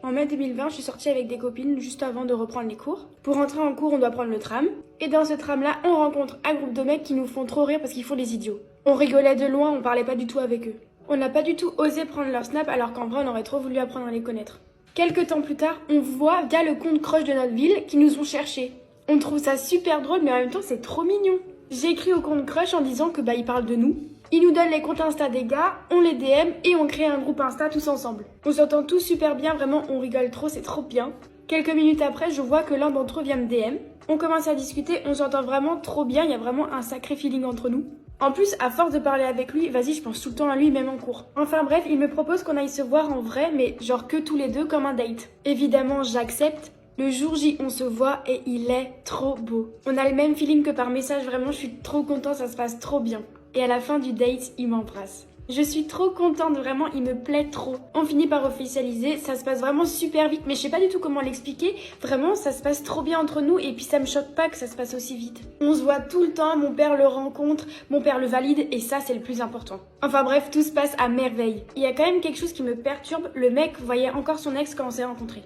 En mai 2020, je suis sortie avec des copines juste avant de reprendre les cours. Pour rentrer en cours, on doit prendre le tram. Et dans ce tram-là, on rencontre un groupe de mecs qui nous font trop rire parce qu'ils font les idiots. On rigolait de loin, on parlait pas du tout avec eux. On n'a pas du tout osé prendre leur snap alors qu'en vrai, on aurait trop voulu apprendre à les connaître. Quelques temps plus tard, on voit via le compte crush de notre ville qu'ils nous ont cherchés. On trouve ça super drôle, mais en même temps, c'est trop mignon. J'ai écrit au compte crush en disant que ils parlent de nous. Ils nous donnent les comptes Insta des gars, on les DM et on crée un groupe Insta tous ensemble. On s'entend tous super bien, vraiment, on rigole trop, c'est trop bien. Quelques minutes après, je vois que l'un d'entre eux vient me DM. On commence à discuter, on s'entend vraiment trop bien, il y a vraiment un sacré feeling entre nous. En plus, à force de parler avec lui, vas-y, je pense tout le temps à lui, même en cours. Enfin bref, il me propose qu'on aille se voir en vrai, mais genre que tous les deux comme un date. Évidemment, j'accepte. Le jour J, on se voit et il est trop beau. On a le même feeling que par message, vraiment, je suis trop contente, ça se passe trop bien. Et à la fin du date, il m'embrasse. Je suis trop contente, vraiment, il me plaît trop. On finit par officialiser, ça se passe vraiment super vite, mais je sais pas du tout comment l'expliquer. Vraiment, ça se passe trop bien entre nous et puis ça me choque pas que ça se passe aussi vite. On se voit tout le temps, mon père le rencontre, mon père le valide et ça, c'est le plus important. Enfin bref, tout se passe à merveille. Il y a quand même quelque chose qui me perturbe, le mec voyait encore son ex quand on s'est rencontrés.